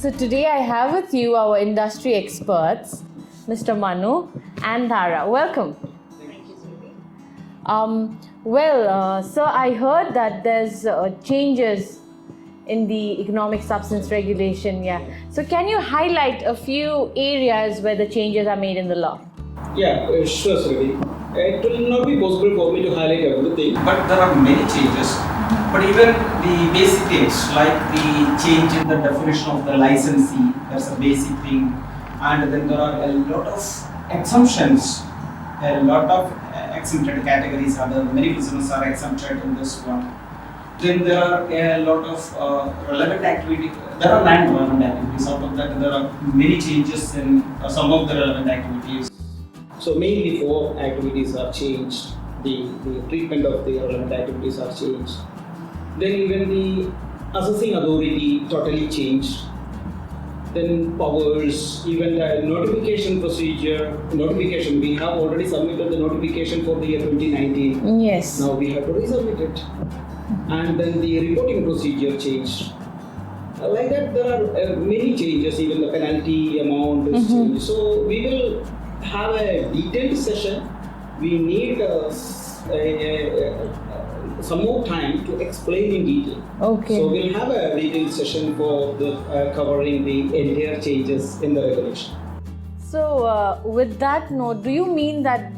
So today I have with you our industry experts, Mr. Manu and Dhara. Welcome. Thank you, Sylvie. So I heard that there's changes in the economic substance regulation. Yeah. So can you highlight a few areas where the changes are made in the law? Yeah, sure, Sylvie. It will not be possible for me to highlight everything. But there are many changes. But even the basic things like the change in the definition of the licensee, that's a basic thing. And then there are a lot of exemptions, a lot of exempted categories. Many businesses are exempted in this one. Then there are a lot of relevant activities. There are 9 relevant activities. Out of that, there are many changes in some of the relevant activities. So mainly 4 activities are changed. The treatment of the relevant activities are changed. Then even the assessing authority totally changed. Then powers, even the notification procedure, we have already submitted the notification for the year 2019. Yes. Now we have to resubmit it. And then the reporting procedure changed. Like that, there are many changes, even the penalty amount is changed. So we will have a detailed session. We need some more time to explain in detail. Okay. So we'll have a detailed session for the covering the entire changes in the regulation. So with that note, do you mean that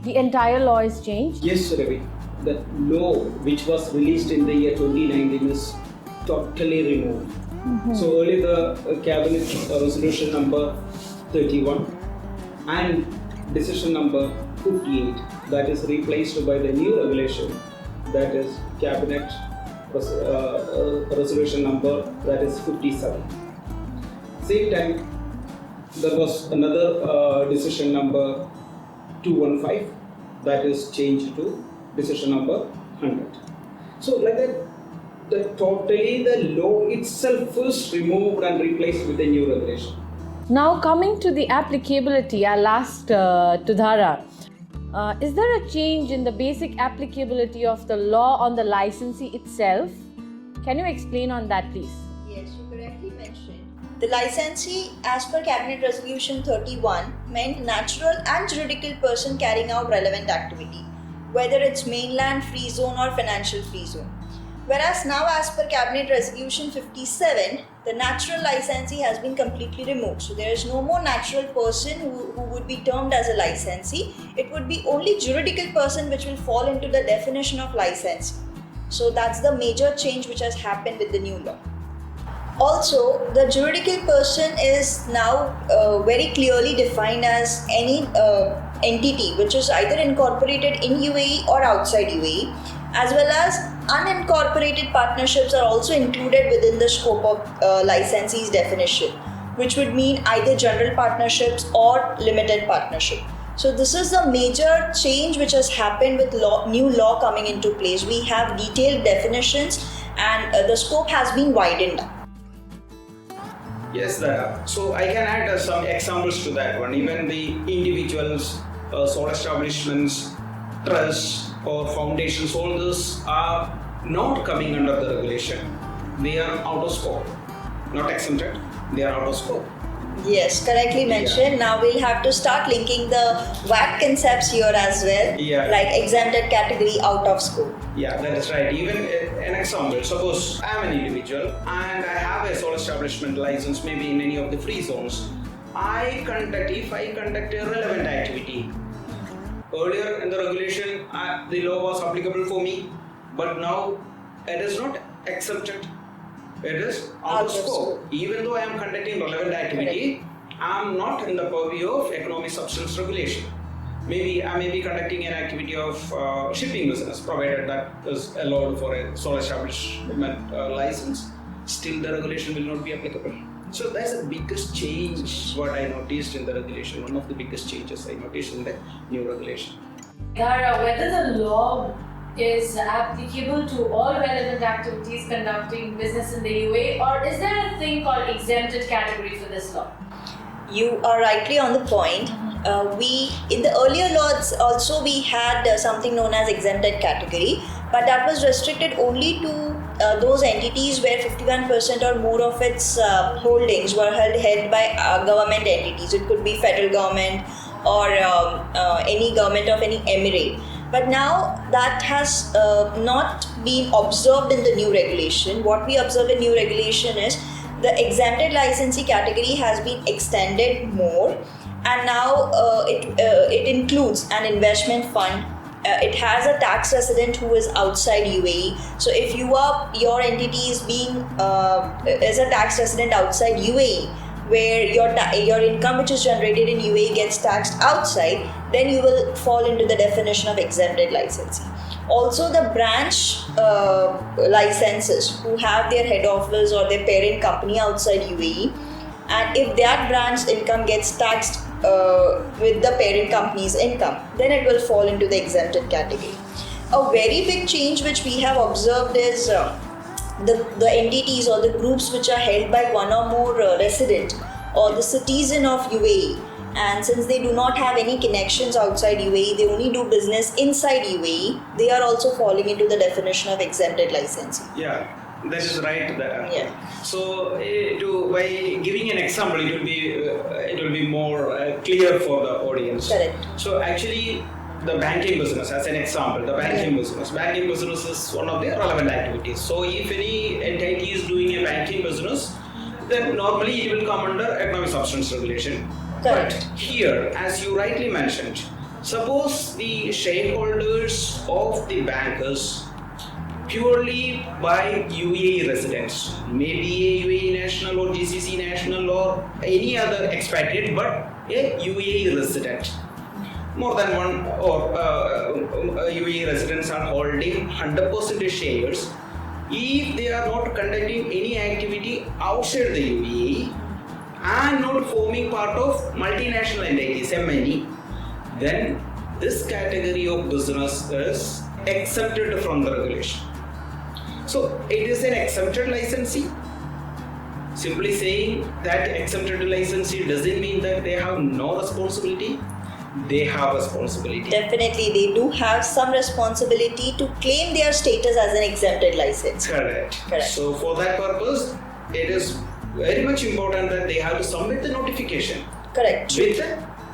the entire law is changed? Yes, Ravi. The law which was released in the year 2019 is totally removed. So earlier the cabinet resolution number 31 and decision number 58 that is replaced by the new regulation, that is cabinet resolution number, that is 57. Same time there was another decision number 215 that is changed to decision number 100. So like that, totally the law itself is removed and replaced with a new regulation. Now coming to the applicability, I'll ask to Dhara. Is there a change in the basic applicability of the law on the licensee itself? Can you explain on that, please? Yes, you correctly mentioned. The licensee, as per Cabinet Resolution 31, meant natural and juridical person carrying out relevant activity, whether it's mainland free zone or financial free zone. Whereas now, as per Cabinet Resolution 57, the natural licensee has been completely removed. So there is no more natural person who would be termed as a licensee. It would be only juridical person which will fall into the definition of licensee. So that's the major change which has happened with the new law. Also, the juridical person is now very clearly defined as any entity which is either incorporated in UAE or outside UAE, as well as unincorporated partnerships are also included within the scope of licensee's definition, which would mean either general partnerships or limited partnership. So this is the major change which has happened with new law coming into place. We have detailed definitions and the scope has been widened up. Yes, so I can add some examples to that one. Even the individuals, sole establishments, trusts or foundations, all those are not coming under the regulation. They are out of scope, not exempted, they are out of scope. Yes, correctly mentioned. Yeah. Now we'll have to start linking the VAT concepts here as well, like exempted category, out of scope. Yeah, that is right. Even an example, suppose I am an individual and I have a sole establishment license, maybe in any of the free zones. If I conduct a relevant activity, earlier in the regulation, the law was applicable for me, but now it is not accepted. It is out of scope. Even though I am conducting relevant activity, I am not in the purview of economic substance regulation. Maybe I may be conducting an activity of shipping business, provided that is allowed for a sole establishment license. Still, the regulation will not be applicable. So that's the biggest change what I noticed in the regulation. One of the biggest changes I noticed in the new regulation. Dhara, whether the law is applicable to all relevant activities conducting business in the UAE, or is there a thing called exempted category for this law? You are rightly on the point. We in the earlier laws also we had something known as exempted category, but that was restricted only to those entities where 51% or more of its holdings were held by government entities. It could be federal government or any government of any emirate. But now that has not been observed in the new regulation. What we observe in new regulation is the exempted licensee category has been extended more, and now it includes an investment fund. It has a tax resident who is outside UAE. So if your entity is is a tax resident outside UAE, where your income which is generated in UAE gets taxed outside, then you will fall into the definition of exempted licensee. Also, the branch licenses who have their head office or their parent company outside UAE, and if that branch income gets taxed with the parent company's income, then it will fall into the exempted category. A very big change which we have observed is the entities or the groups which are held by one or more resident or the citizen of UAE, and since they do not have any connections outside UAE, they only do business inside UAE, they are also falling into the definition of exempted licensee. Yeah, that is right there. Yeah. So by giving an example, it will be more clear for the audience. Correct. So actually, the banking business, as an example, banking business is one of the relevant activities. So if any entity is doing a banking business, then normally it will come under economic substance regulation. Correct. But here, as you rightly mentioned, suppose the shareholders of the bankers purely by UAE residents, maybe a UAE national or GCC national or any other expatriate, but a UAE resident. More than one or UAE residents are holding 100% shares. If they are not conducting any activity outside the UAE and not forming part of multinational entities, MNE, then this category of business is exempted from the regulation. So it is an exempted licensee. Simply saying that exempted licensee doesn't mean that they have no responsibility. They have responsibility. Definitely, they do have some responsibility to claim their status as an exempted license. Correct. Correct. So for that purpose, it is very much important that they have to submit the notification. Correct. With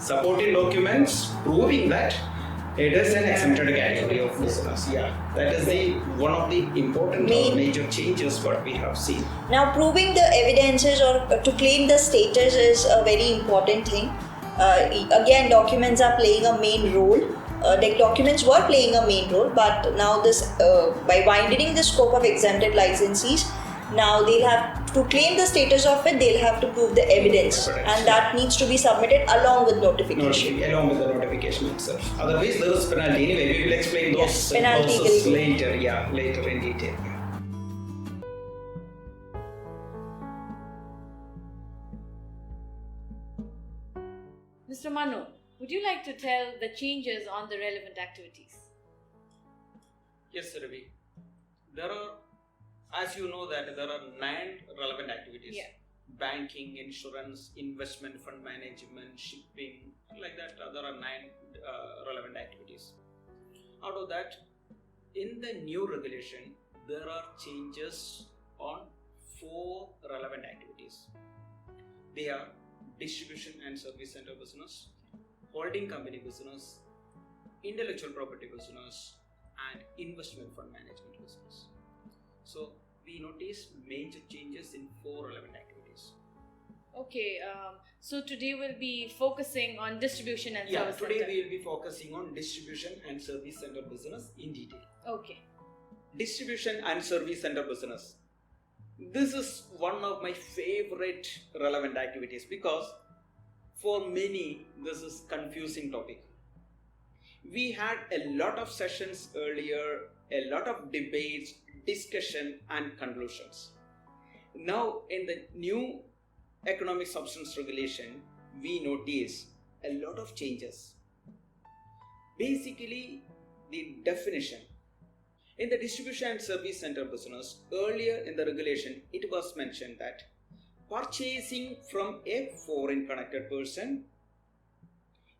supporting documents proving that it is an exempted category of business. Yeah, that is one of the important or major changes what we have seen. Now, proving the evidences or to claim the status is a very important thing. Again, documents are playing a main role. The documents were playing a main role, but now this by widening the scope of exempted licensees, now they'll have to claim the status of it. They'll have to prove the evidence, and that needs to be submitted along with notification. Along with the notification itself. Otherwise, there is penalty. Anyway, we will explain those penalty processes later. Yeah, later in detail. Mr. Manu, would you like to tell the changes on the relevant activities? Yes, Ravi. There are, as you know, that there are 9 relevant activities. Yeah. Banking, insurance, investment fund management, shipping, like that. There are 9 relevant activities. Out of that, in the new regulation, there are changes on 4 relevant activities. They are distribution and service center business, holding company business, intellectual property business, and investment fund management business. So we notice major changes in 4 relevant activities. Okay, so today we'll be focusing on distribution and service center. Today we will be focusing on distribution and service center business in detail. Okay. Distribution and service center business. This is one of my favorite relevant activities because for many this is confusing topic. We had a lot of sessions earlier, a lot of debates, discussion and conclusions. Now in the new economic substance regulation, we notice a lot of changes. Basically, the definition. In the distribution and service center business, earlier in the regulation, it was mentioned that purchasing from a foreign connected person,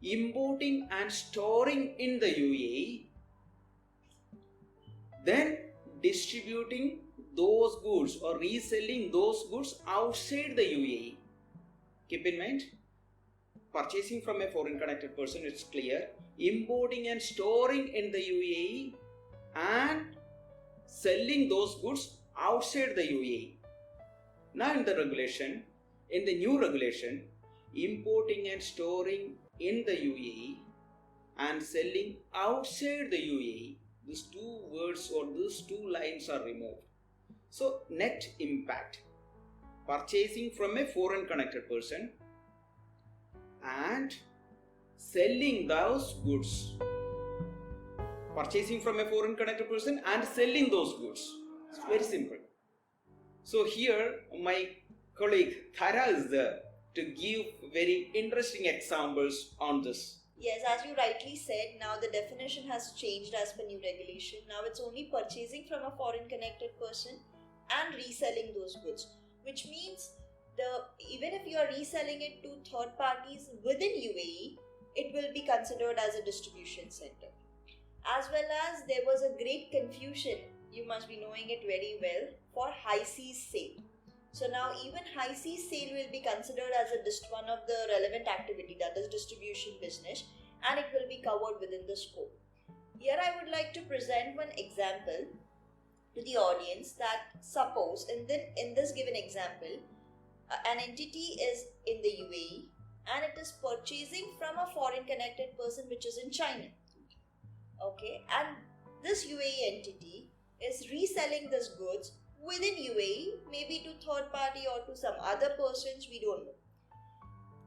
importing and storing in the UAE, then distributing those goods or reselling those goods outside the UAE. Keep in mind, purchasing from a foreign connected person, it's clear. Importing and storing in the UAE and selling those goods outside the UAE. Now in the new regulation, importing and storing in the UAE and selling outside the UAE, these two words or these two lines are removed. So net impact, purchasing from a foreign connected person and selling those goods. Purchasing from a foreign connected person and selling those goods. It's very simple. So here my colleague Thara is there to give very interesting examples on this. Yes, as you rightly said, now the definition has changed as per new regulation. Now it's only purchasing from a foreign connected person and reselling those goods, which means even if you are reselling it to third parties within UAE, it will be considered as a distribution center. As well as there was a great confusion, you must be knowing it very well, for high seas sale. So now even high seas sale will be considered as one of the relevant activity, that is distribution business, and it will be covered within the scope. Here I would like to present one example to the audience that suppose in this given example, an entity is in the UAE and it is purchasing from a foreign connected person which is in China. Okay, and this UAE entity is reselling these goods within UAE, maybe to third party or to some other persons, we don't know.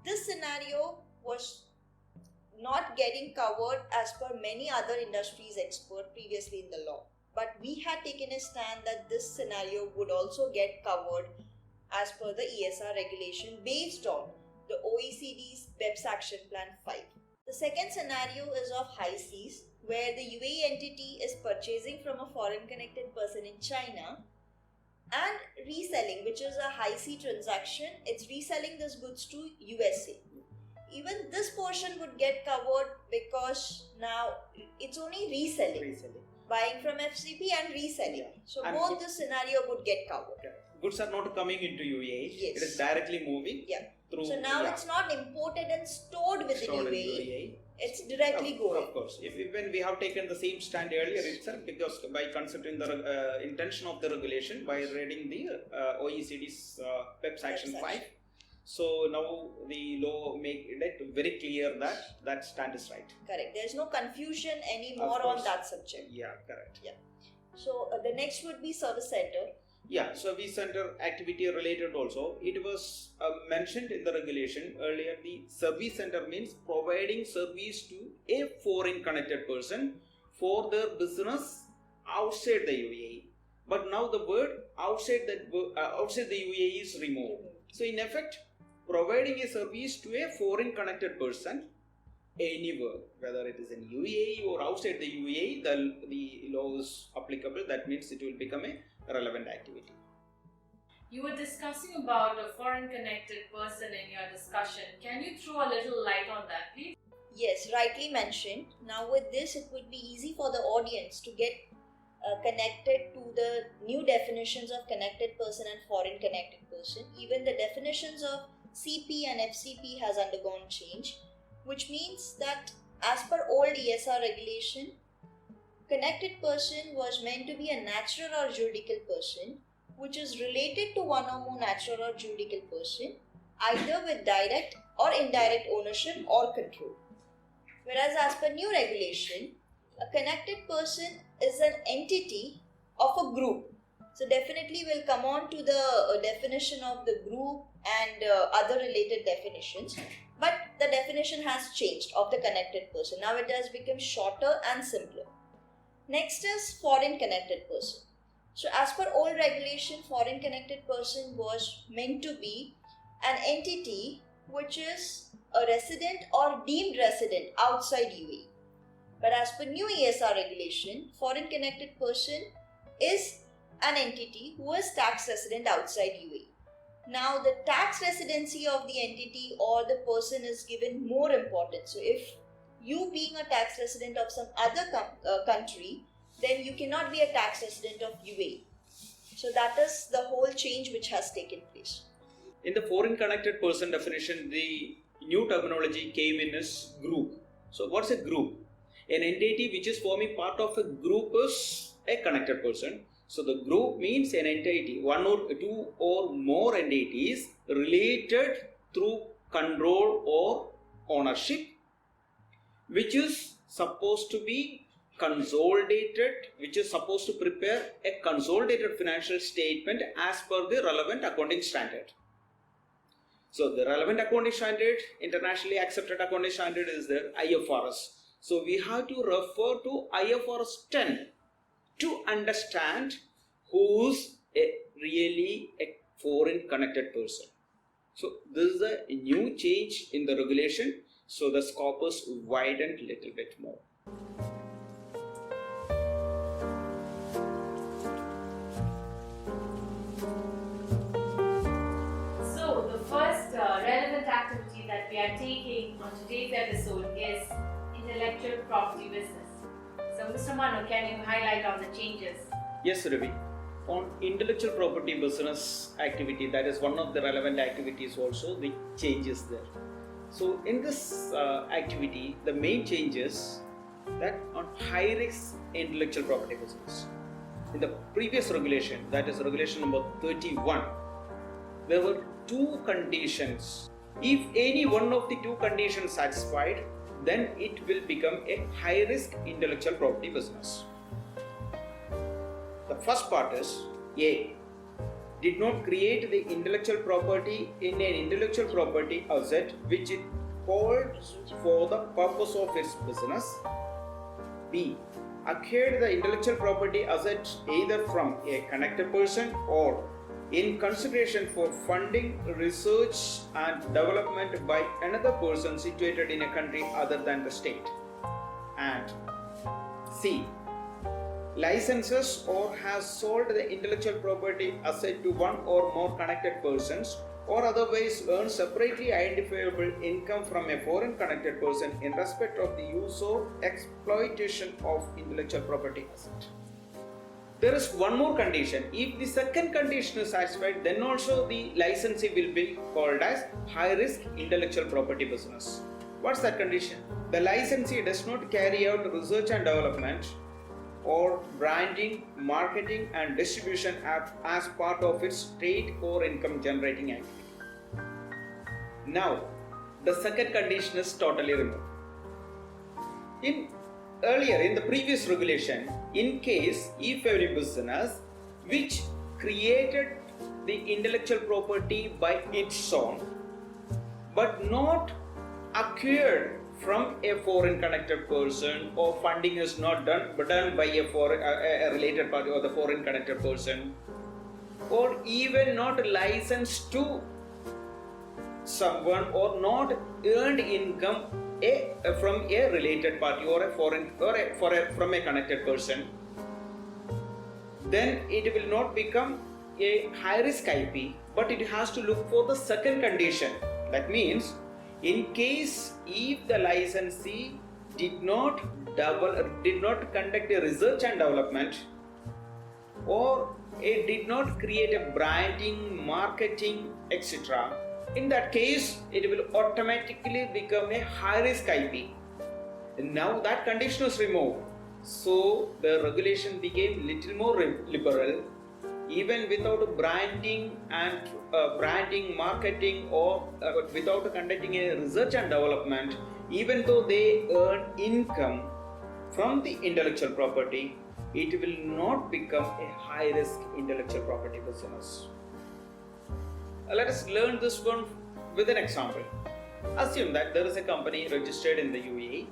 This scenario was not getting covered as per many other industries expert previously in the law. But we had taken a stand that this scenario would also get covered as per the ESR regulation based on the OECD's BEPS Action Plan 5. The second scenario is of high seas, where the UAE entity is purchasing from a foreign connected person in China and reselling, which is a high sea transaction. It's reselling these goods to USA. Even this portion would get covered because now it's only reselling. Buying from FCP and reselling. Yeah. So and both the scenario would get covered. Goods are not coming into UAE. Yes. It is directly moving through. So now it's not imported and stored within UAE. It's directly going. Of course. Even we have taken the same stand earlier itself, because by considering the intention of the regulation, by reading the OECD's BEPS Action 5. So now the law make it very clear that that stand is right. Correct. There's no confusion anymore on that subject. Yeah, correct. Yeah. So the next would be service center. Yeah, service center activity related also. It was mentioned in the regulation earlier. The service center means providing service to a foreign connected person for their business outside the UAE. But now the word outside the UAE is removed. So in effect, providing a service to a foreign connected person anywhere, whether it is in UAE or outside the UAE, the law is applicable. That means it will become a relevant activity. You were discussing about a foreign connected person in your discussion. Can you throw a little light on that, please? Yes, rightly mentioned. Now with this, it would be easy for the audience to get connected to the new definitions of connected person and foreign connected person. Even the definitions of CP and FCP has undergone change, which means that as per old ESR regulation, connected person was meant to be a natural or juridical person which is related to one or more natural or juridical person, either with direct or indirect ownership or control. Whereas as per new regulation, a connected person is an entity of a group. So definitely we'll come on to the definition of the group and other related definitions. But the definition has changed of the connected person. Now it has become shorter and simpler. Next is foreign connected person. So as per old regulation, foreign connected person was meant to be an entity which is a resident or deemed resident outside UAE. But as per new ESR regulation, foreign connected person is an entity who is tax resident outside UAE. Now the tax residency of the entity or the person is given more importance. So if you being a tax resident of some other country, then you cannot be a tax resident of UAE. So that is the whole change which has taken place. In the foreign connected person definition, the new terminology came in as group. So what's a group? An entity which is forming part of a group is a connected person. So the group means an entity, one or two or more entities related through control or ownership, which is supposed to be consolidated, which is supposed to prepare a consolidated financial statement as per the relevant accounting standard. So the relevant accounting standard, internationally accepted accounting standard, is the IFRS. So we have to refer to IFRS 10 to understand who's really a foreign connected person. So this is a new change in the regulation. So the scope is widened a little bit more. So the first relevant activity that we are taking on today's episode is intellectual property business. So Mr. Manu, can you highlight on the changes? Yes, Ravi. On intellectual property business activity, that is one of the relevant activities also, the changes there. So in this activity, the main changes that on high risk intellectual property business. In the previous regulation, that is regulation number 31, there were two conditions. If any one of the two conditions satisfied, then it will become a high risk intellectual property business. The first part is A. Did not create the intellectual property in an intellectual property asset which it holds for the purpose of its business. B. Acquired the intellectual property asset either from a connected person or in consideration for funding research and development by another person situated in a country other than the state. And C. Licenses or has sold the intellectual property asset to one or more connected persons or otherwise earn separately identifiable income from a foreign connected person in respect of the use or exploitation of intellectual property asset. There is one more condition. If the second condition is satisfied, then also the licensee will be called as high risk intellectual property business. What's that condition? The licensee does not carry out research and development or branding, marketing and distribution as part of its trade or income generating activity. Now, the second condition is totally removed. Earlier in the previous regulation, in case if any business which created the intellectual property by its own but not acquired from a foreign connected person or funding is not done by a related party or the foreign connected person or even not licensed to someone or not earned income from a related party or a foreign from a connected person, then it will not become a high risk IP, but it has to look for the second condition. That means in case if the licensee did not conduct a research and development or it did not create a branding, marketing, etc., in that case it will automatically become a high risk IP. Now that condition is removed, so the regulation became little more liberal. Even without branding and marketing or without conducting a research and development, even though they earn income from the intellectual property, it will not become a high risk intellectual property business. Let us learn this one with an example. Assume that there is a company registered in the UAE.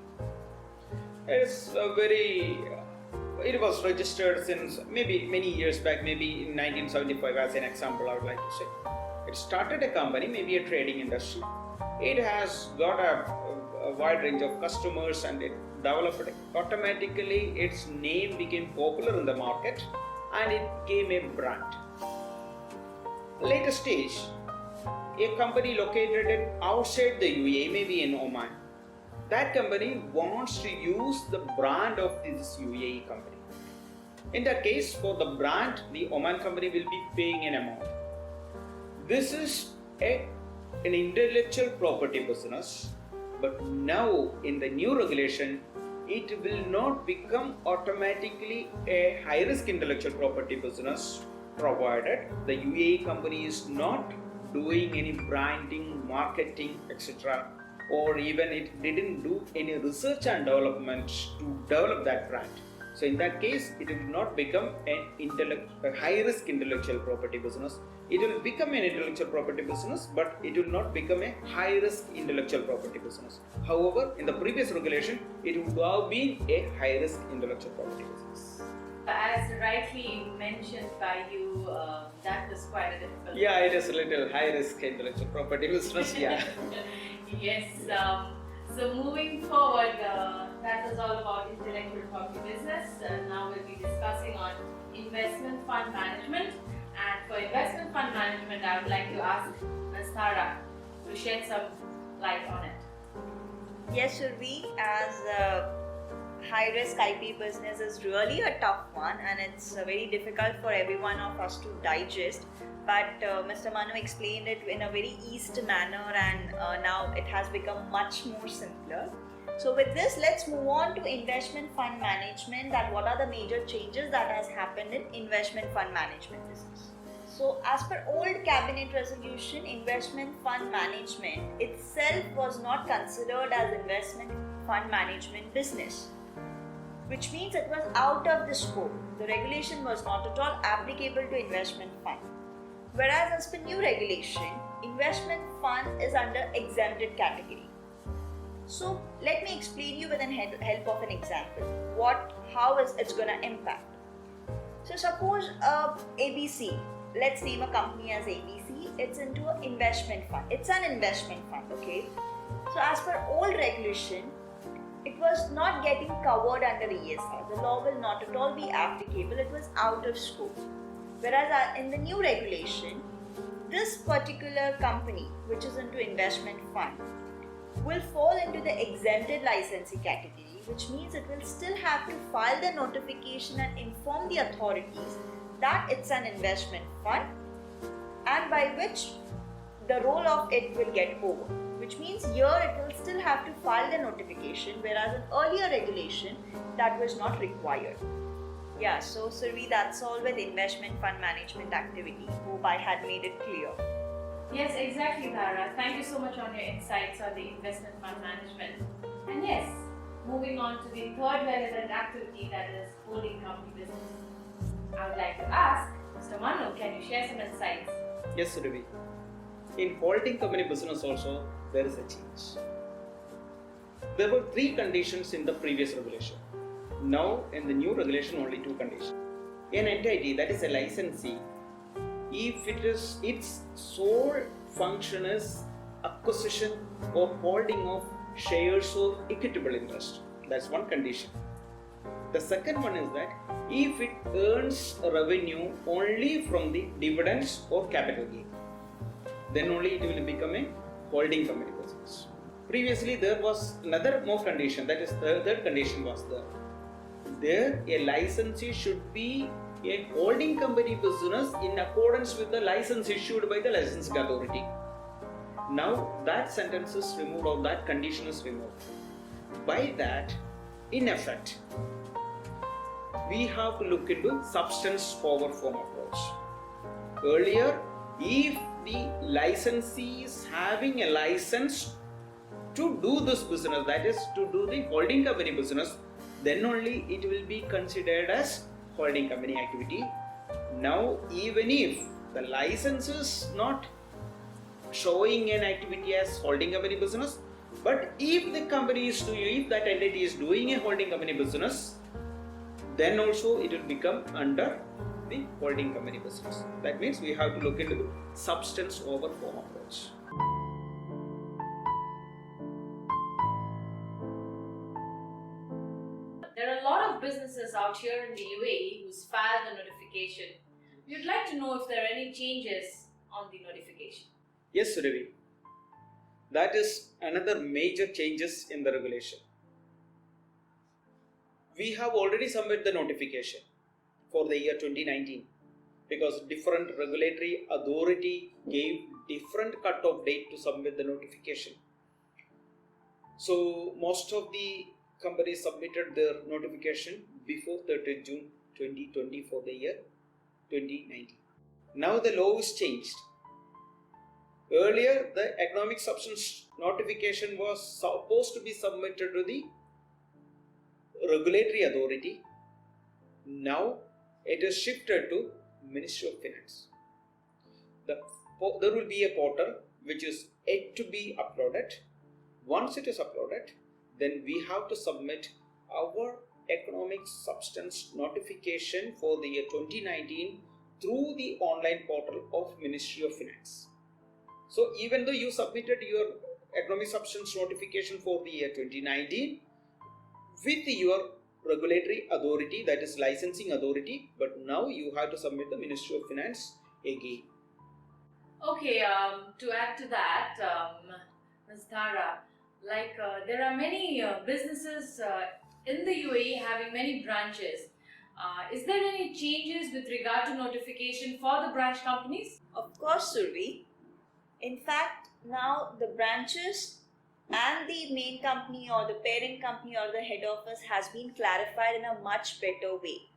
It was registered since maybe many years back, maybe in 1975 as an example I would like to say. It started a company, maybe a trading industry. It has got a wide range of customers and it developed automatically. Its name became popular in the market and it became a brand. Later stage, a company located outside the UAE, maybe in Oman. That company wants to use the brand of this UAE company. In that case, for the brand, the Oman company will be paying an amount. This is an intellectual property business, but now in the new regulation, it will not become automatically a high-risk intellectual property business, provided the UAE company is not doing any branding, marketing, etc., or even it didn't do any research and development to develop that brand. So in that case, it will not become a high-risk intellectual property business. It will become an intellectual property business, but it will not become a high-risk intellectual property business. However, in the previous regulation, it would have been a high-risk intellectual property business. As rightly mentioned by you, that was quite a difficult. Yeah, it is a little high-risk intellectual property business. Yeah. Yes. So moving forward, that was all about intellectual property business. Now we'll be discussing on investment fund management. And for investment fund management, I would like to ask Ms. Tara to shed some light on it. Yes, Survi, as high-risk IP business is really a tough one, and it's very difficult for every one of us to digest. But Mr. Manu explained it in a very easy manner, and now it has become much more simpler. So with this, let's move on to investment fund management. That what are the major changes that has happened in investment fund management business? So as per old cabinet resolution, investment fund management itself was not considered as investment fund management business, which means it was out of the scope. The regulation was not at all applicable to investment fund. Whereas as per new regulation, investment fund is under exempted category. So let me explain you with the help of an example. How is it's gonna impact? So suppose ABC, let's name a company as ABC. It's into an investment fund. It's an investment fund, okay? So as per old regulation, it was not getting covered under ESR. The law will not at all be applicable. It was out of scope. Whereas in the new regulation, this particular company, which is into investment fund, will fall into the exempted licensee category, which means it will still have to file the notification and inform the authorities that it's an investment fund, and by which the role of it will get over. Which means here it will still have to file the notification, whereas in earlier regulation that was not required. Yeah, so Survi, that's all with investment fund management activity. Hope I had made it clear. Yes, exactly, Tara. Thank you so much on your insights on the investment fund management. And yes, moving on to the third relevant activity, that is holding company business. I would like to ask Mr. Manu, can you share some insights? Yes, Ravi. In holding company business also, there is a change. There were 3 conditions in the previous regulation. Now, in the new regulation, only 2 conditions. An entity, that is a licensee, if its sole function is acquisition or holding of shares of equitable interest, that's one condition. The second one is that if it earns revenue only from the dividends or capital gain, then only it will become a holding company business. Previously, there was another more condition, that is the third condition was there. There, a licensee should be a holding company business in accordance with the license issued by the licensing authority. Now, that sentence is removed or that condition is removed. By that, in effect, we have to look into substance over form approach. Earlier, if the licensee is having a license to do this business, that is to do the holding company business, then only it will be considered as holding company activity. Now, even if the license is not showing an activity as holding company business, but if that entity is doing a holding company business, then also it will become under the holding company business. That means we have to look into the substance over form approach. There are a lot of businesses out here in the UAE who's filed the notification. We'd like to know if there are any changes on the notification. Yes, Ravi. That is another major changes in the regulation. We have already submitted the notification. for the year 2019 because different regulatory authority gave different cut-off date to submit the notification. So most of the companies submitted their notification before 30th June 2020 for the year 2019. Now the law is changed. Earlier, the economic substance notification was supposed to be submitted to the regulatory authority. Now it is shifted to Ministry of Finance. There will be a portal which is yet to be uploaded. Once it is uploaded, then we have to submit our economic substance notification for the year 2019 through the online portal of Ministry of Finance. So even though you submitted your economic substance notification for the year 2019 with your regulatory authority, that is licensing authority, but now you have to submit the Ministry of Finance again. Okay, to add to that, Ms. Dhara, there are many businesses in the UAE having many branches. Is there any changes with regard to notification for the branch companies? Of course, Survi. In fact, now the branches and the main company or the parent company or the head office has been clarified in a much better way.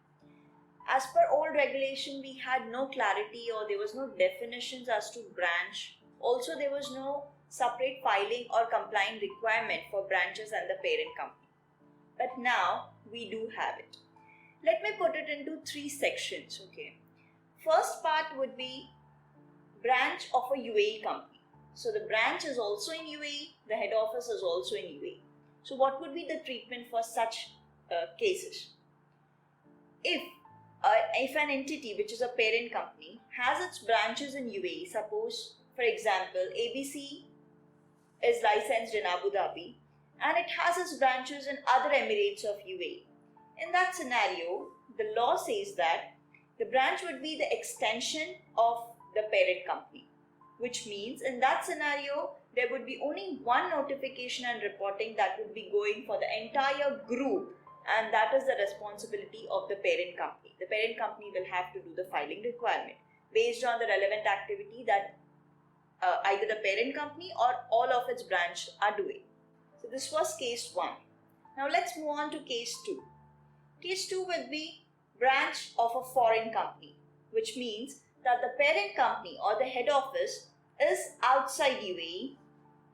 As per old regulation, we had no clarity or there was no definitions as to branch. Also, there was no separate filing or compliant requirement for branches and the parent company. But now we do have it. Let me put it into 3 sections, okay? First part would be branch of a UAE company. So the branch is also in UAE, the head office is also in UAE. So what would be the treatment for such cases? If an entity which is a parent company has its branches in UAE, suppose for example ABC is licensed in Abu Dhabi and it has its branches in other Emirates of UAE. In that scenario, the law says that the branch would be the extension of the parent company, which means in that scenario there would be only one notification and reporting that would be going for the entire group, and that is the responsibility of the parent company. The parent company will have to do the filing requirement based on the relevant activity that either the parent company or all of its branch are doing. So this was case 1. Now let's move on to case 2. Case 2 will be branch of a foreign company, which means that the parent company or the head office is outside UAE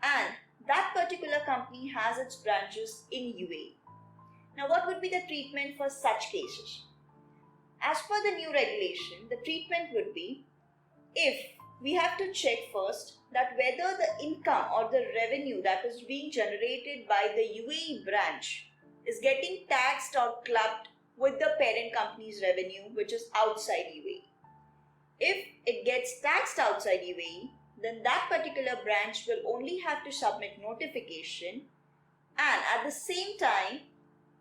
and that particular company has its branches in UAE. Now what would be the treatment for such cases? As per the new regulation, the treatment would be, if we have to check first that whether the income or the revenue that is being generated by the UAE branch is getting taxed or clubbed with the parent company's revenue which is outside UAE. If it gets taxed outside UAE, then that particular branch will only have to submit notification, and at the same time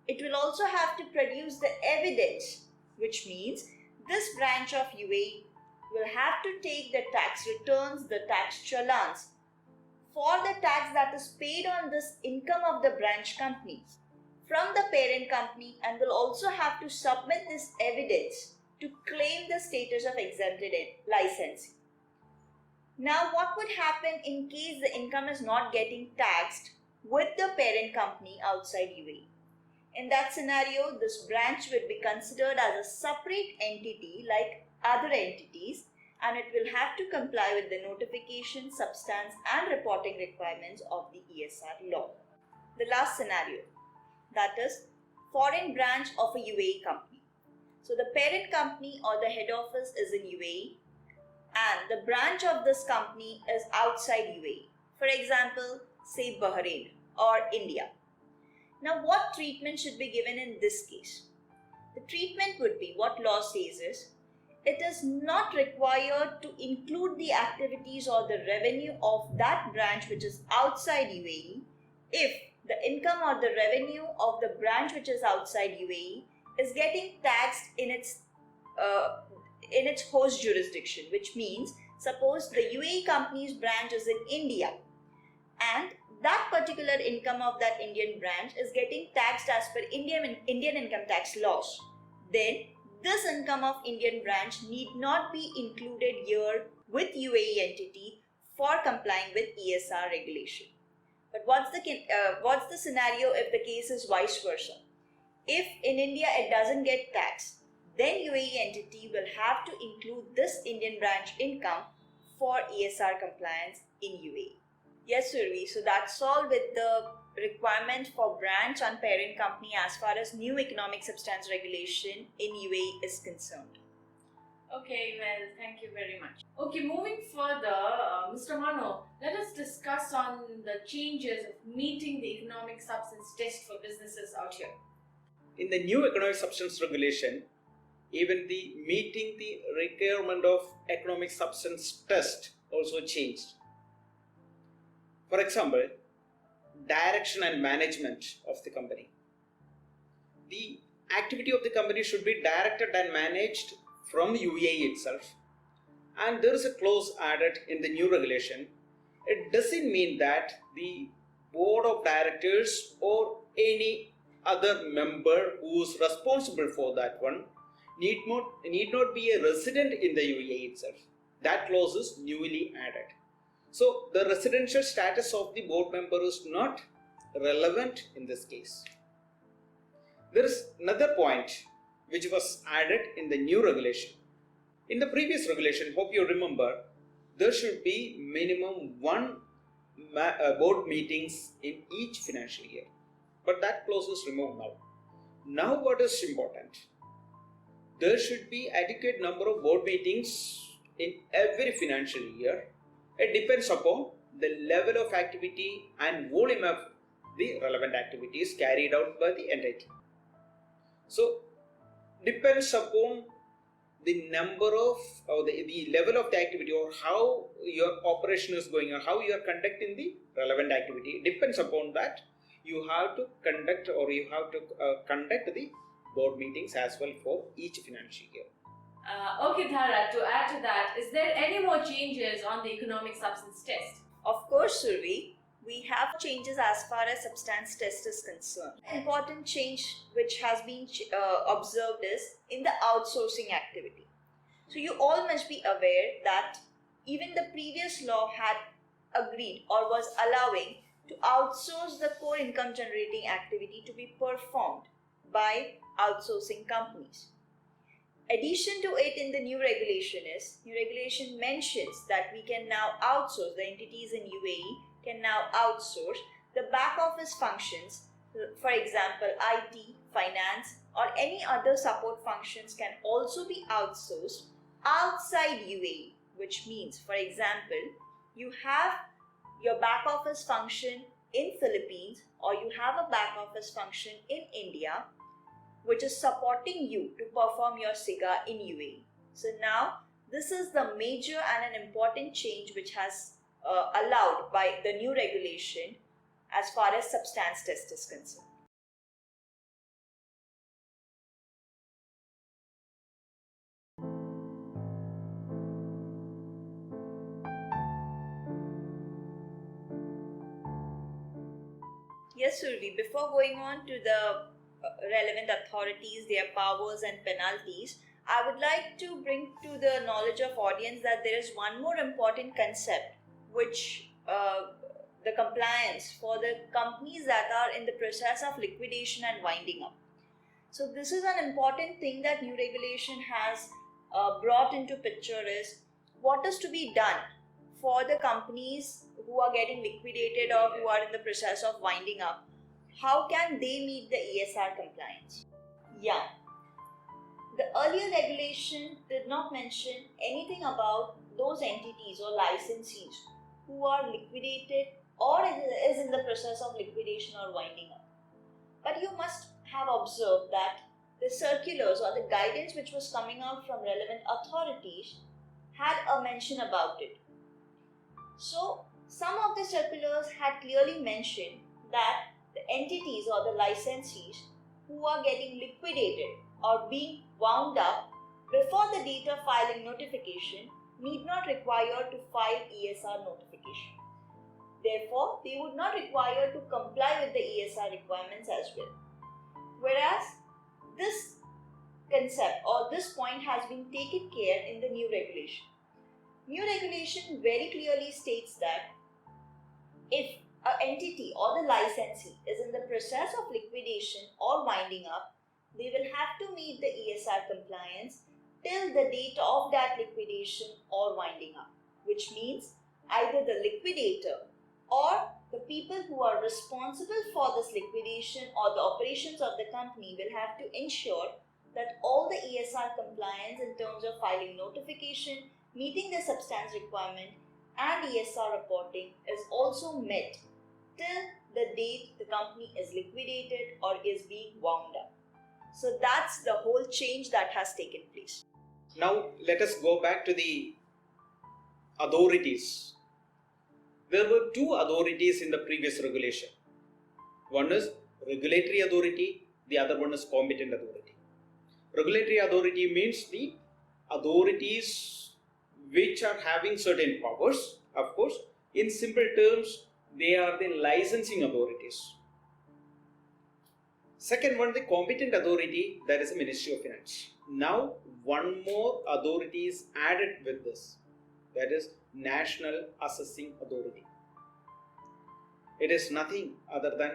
it will also have to produce the evidence, which means this branch of UAE will have to take the tax returns, the tax challans for the tax that is paid on this income of the branch company from the parent company, and will also have to submit this evidence to claim the status of exempted licensee. Now what would happen in case the income is not getting taxed with the parent company outside UAE? In that scenario, this branch would be considered as a separate entity like other entities, and it will have to comply with the notification, substance and reporting requirements of the ESR law. The last scenario, that is foreign branch of a UAE company. So the parent company or the head office is in UAE and the branch of this company is outside UAE. For example, say Bahrain or India. Now what treatment should be given in this case? The treatment would be, what law says is, it is not required to include the activities or the revenue of that branch which is outside UAE if the income or the revenue of the branch which is outside UAE is getting taxed in its host jurisdiction, which means suppose the UAE company's branch is in India and that particular income of that Indian branch is getting taxed as per Indian income tax laws, then this income of Indian branch need not be included here with UAE entity for complying with ESR regulation. But what's the scenario if the case is vice versa? If in India it doesn't get taxed, then UAE entity will have to include this Indian branch income for ESR compliance in UAE. Yes, Survi. So that's all with the requirement for branch on parent company as far as new economic substance regulation in UAE is concerned. Okay, well, thank you very much. Okay, moving further, Mr. Mano, let us discuss on the changes of meeting the economic substance test for businesses out here. In the new economic substance regulation, even the meeting the requirement of economic substance test also changed. For example, direction and management of the company. The activity of the company should be directed and managed from UAE itself, and there is a clause added in the new regulation. It doesn't mean that the board of directors or any other member who is responsible for that one need not be a resident in the UAE itself. That clause is newly added. So the residential status of the board member is not relevant in this case. There is another point which was added in the new regulation. In the previous regulation, hope you remember, there should be minimum one board meetings in each financial year. But that clause is removed now. Now what is important? There should be adequate number of board meetings in every financial year. It depends upon the level of activity and volume of the relevant activities carried out by the entity. So, depends upon the number of or the level of the activity or how your operation is going or how you are conducting the relevant activity. It depends upon that you have to conduct conduct the board meetings as well for each financial year. Okay, Dhara, to add to that, is there any more changes on the economic substance test? Of course, Survi, we have changes as far as substance test is concerned. An important change which has been observed is in the outsourcing activity. So you all must be aware that even the previous law had agreed or was allowing to outsource the core income generating activity to be performed by outsourcing companies. Addition to it in the new regulation mentions that we can now outsource, the entities in UAE can now outsource the back office functions. For example, IT, finance or any other support functions can also be outsourced outside UAE, which means, for example, you have your back office function in Philippines or you have a back office function in India which is supporting you to perform your SIGA in UAE. So now this is the major and an important change which has allowed by the new regulation as far as substance test is concerned. Yes, Survi, before going on to the relevant authorities, their powers and penalties, I would like to bring to the knowledge of audience that there is one more important concept which the compliance for the companies that are in the process of liquidation and winding up. So this is an important thing that new regulation has brought into picture is what is to be done for the companies who are getting liquidated or who are in the process of winding up. How can they meet the ESR compliance? Yeah. The earlier regulation did not mention anything about those entities or licensees who are liquidated or is in the process of liquidation or winding up. But you must have observed that the circulars or the guidance which was coming out from relevant authorities had a mention about it. So, some of the circulars had clearly mentioned that the entities or the licensees who are getting liquidated or being wound up before the date of filing notification need not require to file ESR notification. Therefore, they would not require to comply with the ESR requirements as well. Whereas, this concept or this point has been taken care in the new regulation. New regulation very clearly states that if an entity or the licensee is in the process of liquidation or winding up, they will have to meet the ESR compliance till the date of that liquidation or winding up, which means either the liquidator or the people who are responsible for this liquidation or the operations of the company will have to ensure that all the ESR compliance in terms of filing notification, meeting the substance requirement and ESR reporting is also met till the date the company is liquidated or is being wound up. So that's the whole change that has taken place. Now let us go back to the authorities. There were two authorities in the previous regulation. One is regulatory authority, the other one is competent authority. Regulatory authority means the authorities which are having certain powers. Of course, in simple terms, they are the licensing authorities. Second one, the competent authority, that is the Ministry of Finance. Now, one more authority is added with this, that is National Assessing Authority. It is nothing other than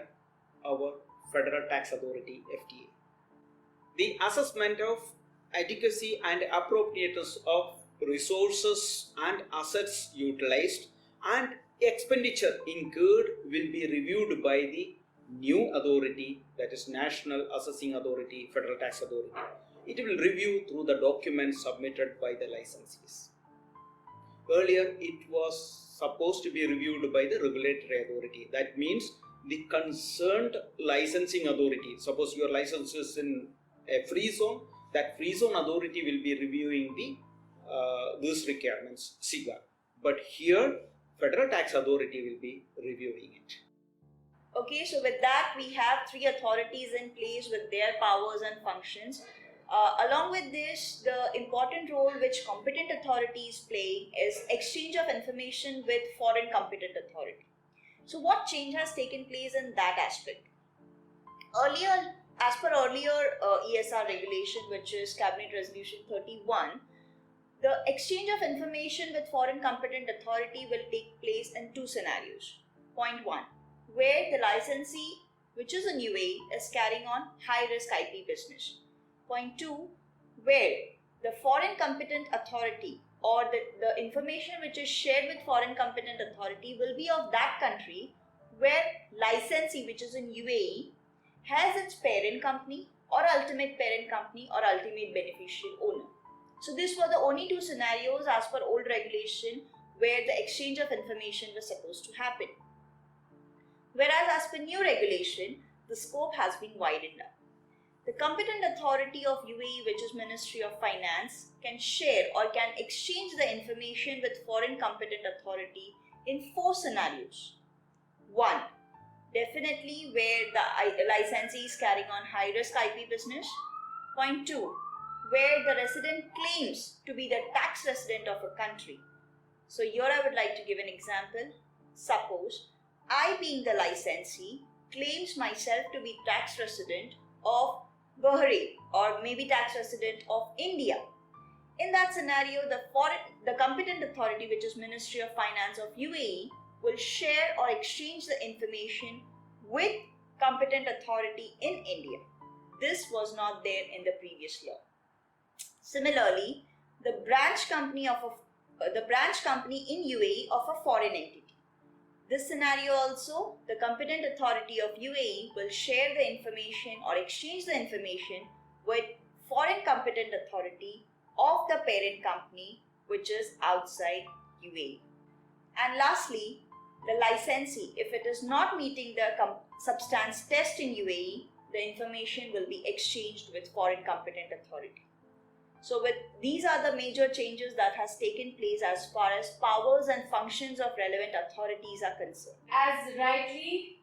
our Federal Tax Authority, FTA. The assessment of adequacy and appropriateness of resources and assets utilized and expenditure incurred will be reviewed by the new authority, that is National Assessing Authority, Federal Tax Authority. It will review through the documents submitted by the licensees. Earlier, it was supposed to be reviewed by the regulatory authority. That means the concerned licensing authority. Suppose your license is in a free zone, that free zone authority will be reviewing the these requirements, SIGA. But here, Federal Tax Authority will be reviewing it. Okay, so with that, we have three authorities in place with their powers and functions. Along with this, the important role which competent authorities play is exchange of information with foreign competent authority. So what change has taken place in that aspect? Earlier, as per earlier ESR regulation, which is Cabinet Resolution 31, the exchange of information with foreign competent authority will take place in two scenarios. Point 1, where the licensee, which is in UAE, is carrying on high-risk IP business. Point 2, where the foreign competent authority or the information which is shared with foreign competent authority will be of that country where licensee, which is in UAE, has its parent company or ultimate parent company or ultimate beneficial owner. So these were the only two scenarios as per old regulation where the exchange of information was supposed to happen. Whereas as per new regulation, the scope has been widened up. The competent authority of UAE, which is Ministry of Finance, can share or can exchange the information with foreign competent authority in 4 scenarios. 1. Definitely where the licensee is carrying on high-risk IP business. Point 2. Where the resident claims to be the tax resident of a country. So here I would like to give an example. Suppose I, being the licensee, claims myself to be tax resident of Bahrain or maybe tax resident of India. In that scenario, the competent authority, which is Ministry of Finance of UAE, will share or exchange the information with competent authority in India. This was not there in the previous law. Similarly, the branch company in UAE of a foreign entity. This scenario also, the competent authority of UAE will share the information or exchange the information with foreign competent authority of the parent company, which is outside UAE. And lastly, the licensee, if it is not meeting the substance test in UAE, the information will be exchanged with foreign competent authority. So these are the major changes that has taken place as far as powers and functions of relevant authorities are concerned. As rightly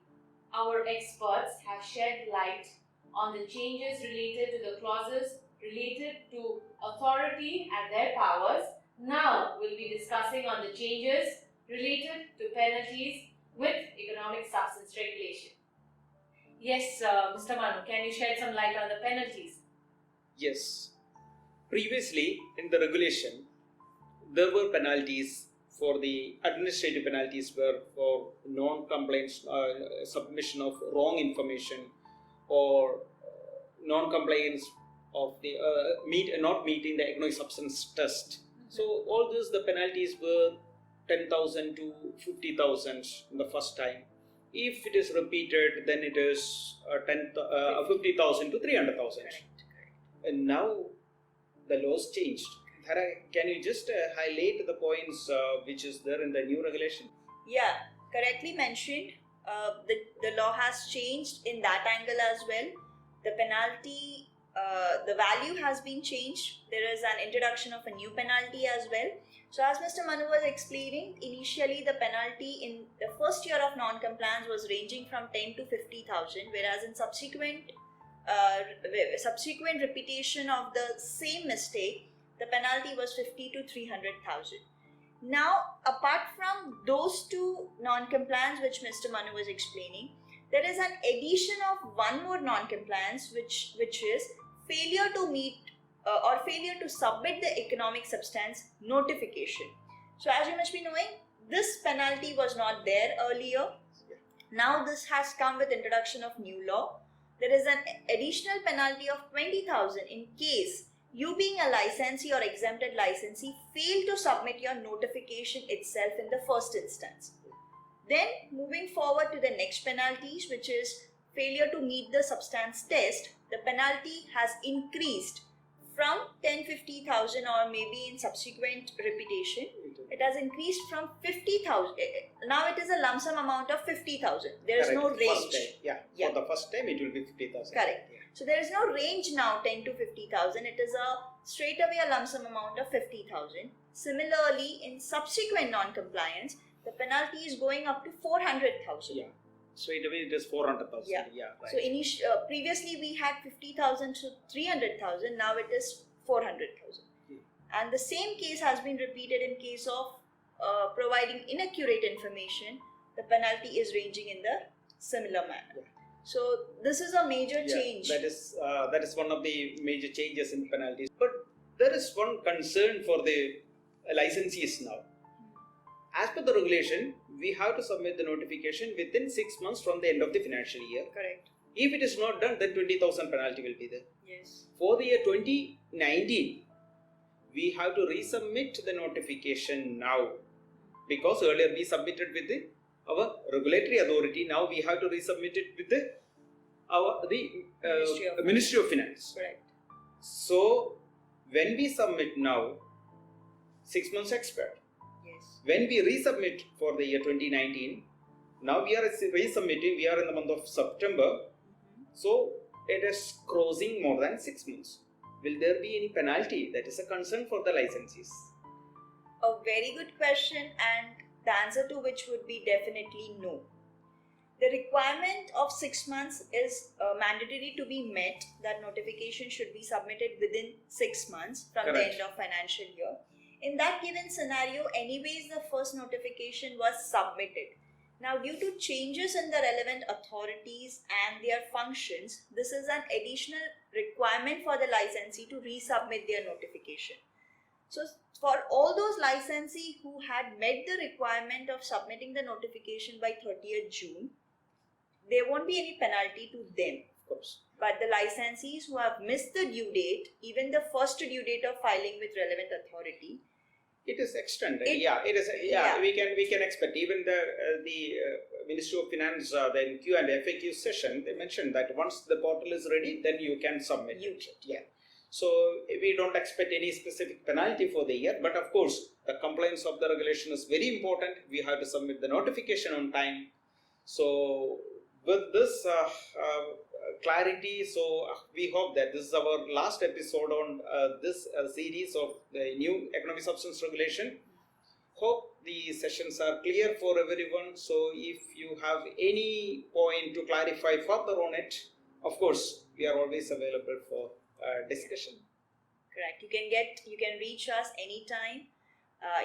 our experts have shed light on the changes related to the clauses related to authority and their powers, now we'll be discussing on the changes related to penalties with economic substance regulation. Yes, Mr. Manu, can you shed some light on the penalties? Yes. Previously, in the regulation, there were penalties for the administrative penalties were for non-compliance, submission of wrong information, or non-compliance of the not meeting the economic substance test. So all this, the penalties were 10,000 to 50,000 in the first time. If it is repeated, then it is 50,000 to 300,000. And now the laws changed. Dhara, can you just highlight the points which is there in the new regulation? Yeah, correctly mentioned. The law has changed in that angle as well. The penalty, the value has been changed. There is an introduction of a new penalty as well. So as Mr. Manu was explaining, initially the penalty in the first year of non-compliance was ranging from 10 to 50,000, whereas in subsequent repetition of the same mistake, the penalty was 50 to 300,000. Now, apart from those two non-compliance which Mr. Manu was explaining, there is an addition of one more non-compliance which is failure to meet or failure to submit the economic substance notification. So as you must be knowing, this penalty was not there earlier. Now this has come with introduction of new law. There is an additional penalty of 20,000 in case you, being a licensee or exempted licensee, fail to submit your notification itself in the first instance. Then moving forward to the next penalties, which is failure to meet the substance test, the penalty has increased from 10-50,000 or maybe in subsequent repetition. It has increased from 50,000. Now it is a lump sum amount of 50,000. There is no range. For the first time it will be 50,000. Correct. Yeah. So there is no range now 10 to 50,000. It is a straight away a lump sum amount of 50,000. Similarly, in subsequent non-compliance, the penalty is going up to 400,000. Yeah. Straight away it is 400,000. Yeah. Right. So previously we had 50,000 to 300,000. Now it is 400,000. And the same case has been repeated in case of providing inaccurate information. The penalty is ranging in the similar manner. Yeah. So this is a major change. That is one of the major changes in penalties. But there is one concern for the licensees now. As per the regulation, we have to submit the notification within 6 months from the end of the financial year. Correct. If it is not done, then 20,000 penalty will be there. Yes. For the year 2019, we have to resubmit the notification now, because earlier we submitted with our regulatory authority. Now we have to resubmit it with the Ministry of Finance. Correct. So when we submit now, 6 months expired. Yes. When we resubmit for the year 2019, now we are resubmitting. We are in the month of September, so it is crossing more than 6 months. Will there be any penalty? That is a concern for the licensees. A very good question, and the answer to which would be definitely no. The requirement of 6 months is mandatory to be met. That notification should be submitted within 6 months from Correct. the end of financial year. In that given scenario, anyways, the first notification was submitted. Now, due to changes in the relevant authorities and their functions, this is an additional requirement for the licensee to resubmit their notification. So, for all those licensees who had met the requirement of submitting the notification by 30th June, there won't be any penalty to them. Of course. But the licensees who have missed the due date, even the first due date of filing with relevant authority, it is extended. It is. We can expect. Even the Ministry of Finance, the NQ and FAQ session, they mentioned that once the portal is ready, then you can submit. So we don't expect any specific penalty for the year, but of course the compliance of the regulation is very important. We have to submit the notification on time. So with this clarity, so we hope that this is our last episode on this series of the new economic substance regulation. Hope the sessions are clear for everyone. So if you have any point to clarify further on it, of course we are always available for discussion. correct. You can reach us anytime.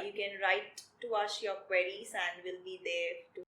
You can write to us your queries and we'll be there to